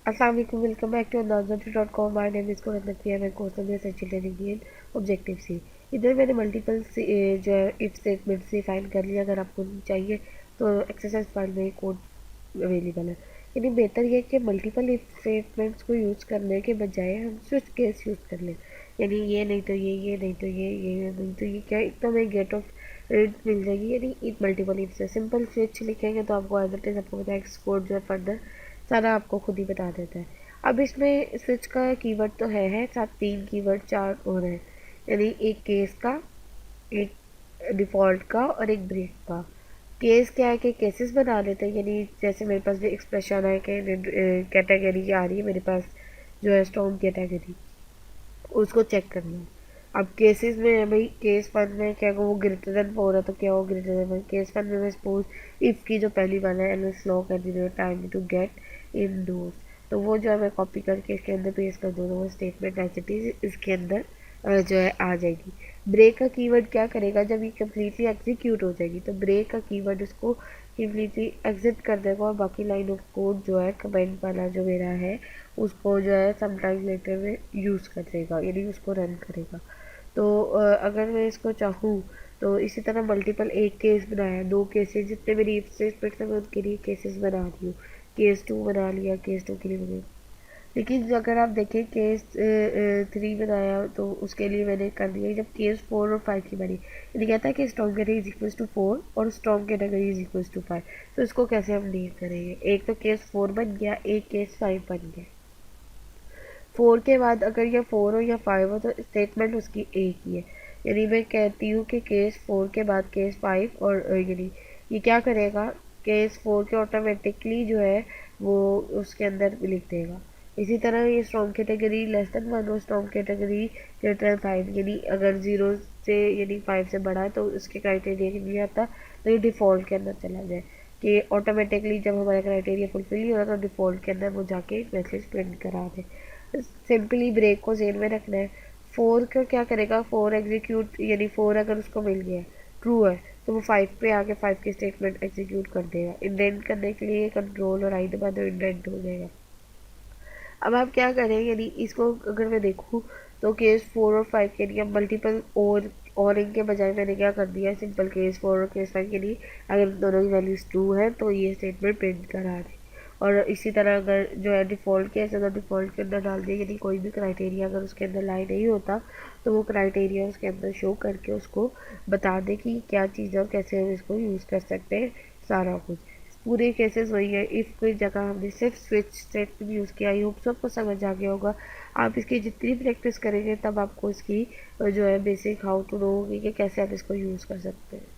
अस्सलाम वालेकुम, welcome back to another.com। My name is कुरनकी है, मैं कोर्स में essential learning in objective C. इधर मैंने मल्टीपल जो इफ स्टेटमेंट से फाइंड कर लिया। अगर आपको चाहिए तो एक्सरसाइज फाइल में कोड अवेलेबल है। यानी बेहतर ये है कि मल्टीपल इफ स्टेटमेंट्स को यूज़ करने के बजाय हम स्विच केस यूज़ कर लें। यानी ये नहीं तो ये नहीं तो ये नहीं तो ये, क्या एक तो हमें गेट ऑफ रेट मिल जाएगी। यानी एक मल्टीपल इफ से सिंपल स्विच लिखेंगे तो आपको एज इट इज आपको पता है कोड जो है फर्दर सारा आपको खुद ही बता देता है। अब इसमें स्विच का कीवर्ड तो है साथ तीन कीवर्ड चार और हैं। यानी एक केस का, एक डिफ़ॉल्ट का और एक ब्रेक का। केस क्या है कि केसेस बना लेते हैं। यानी जैसे मेरे पास जो एक्सप्रेशन है कि कैटेगरी आ रही है मेरे पास जो है स्ट्रॉन्ग कैटेगरी, उसको चेक करना है। अब केसेस में है भाई, केस वन में क्या वो ग्रेटर देन 4 है तो क्या हो ग्रेटर देन 1। केस वन में मैं सपोज इफ़ की जो पहली वाला है and slow continue time to get in dose, तो वो जो है मैं कॉपी करके इसके अंदर पेस्ट कर दूँगा। वो स्टेटमेंट एज इसके अंदर जो है आ जाएगी। ब्रेक का कीवर्ड क्या करेगा, जब ये कम्प्लीटली एग्जीक्यूट हो जाएगी तो ब्रेक का कीवर्ड उसको कम्प्लीटली एग्जिट कर देगा और बाकी लाइन ऑफ कोड जो है कमेंट वाला जो मेरा है उसको जो है सम टाइम लेटर में यूज़ कर देगा, यानी उसको रन करेगा। तो अगर मैं इसको चाहूँ तो इसी तरह मल्टीपल एक केस बनाया, दो केसेस जितने मेरी इफ स्टेटमेंट है मैं उनके लिए केसेस बना रही हूँ। केस टू बना लिया, केस टू के लिए बना। लेकिन अगर आप देखें केस थ्री बनाया तो उसके लिए मैंने कर दिया जब केस फोर और फाइव की बनी। यानी कहता है कि strong category is equals to 4 और strong category is equals to 5। तो इसको कैसे हम डील करेंगे, एक तो केस 4 बन गया, एक केस 5 बन गया। 4 के बाद अगर ये 4 हो या 5 हो तो स्टेटमेंट उसकी एक ही है। यानी मैं कहती हूँ कि केस 4 के बाद केस 5 और यानी ये क्या करेगा, केस 4 के ऑटोमेटिकली जो है वो उसके अंदर लिख देगा। इसी तरह ये स्ट्रॉन्ग कैटेगरी लेस देन 1 और स्ट्रॉन्ग कैटेगरी ग्रेटर देन 5, यानी अगर 0 से यानी 5 से बड़ा है तो उसके क्राइटेरिया नहीं आता तो ये डिफ़ॉल्ट के अंदर चला जाए कि ऑटोमेटिकली जब हमारा क्राइटेरिया फुलफिल नहीं हो रहा तो डिफ़ॉल्ट के अंदर वो जाके मैसेज प्रिंट करा दे। सिंपली ब्रेक को जेन में रखना है। 4 का क्या करेगा, 4 एग्जीक्यूट यानी 4 अगर उसको मिल गया ट्रू है तो वो 5 पे आके 5 की स्टेटमेंट एग्जीक्यूट कर देगा। इंडेंट करने के लिए कंट्रोल और आई दबा दो, इंडेंट हो जाएगा। अब आप क्या करें, यानी इसको अगर मैं देखूँ तो केस 4 और 5 के लिए मल्टीपल और इनके बजाय मैंने क्या कर दिया, सिंपल केस 4 और केस 5 के लिए अगर दोनों की वैल्यूज ट्रू है तो ये स्टेटमेंट प्रिंट करा दें। और इसी तरह अगर जो है डिफ़ॉल्ट केस है तो डिफ़ॉल्ट के अंदर डाल दिया, यानी कोई भी क्राइटेरिया अगर उसके अंदर लाई नहीं होता तो वो क्राइटेरिया उसके अंदर शो करके उसको बता दे कि क्या चीज़ है और कैसे हम इसको यूज़ कर सकते हैं सारा कुछ। पूरे केसेस वही है। इफ़ की जगह हमने सिर्फ स्विच स्टेटमेंट यूज़ किया। आई होप सबको समझ आ गया होगा। आप इसकी जितनी प्रैक्टिस करेंगे तब आपको इसकी जो है बेसिक हाउ टू नो होगी कि कैसे आप इसको यूज़ कर सकते हैं।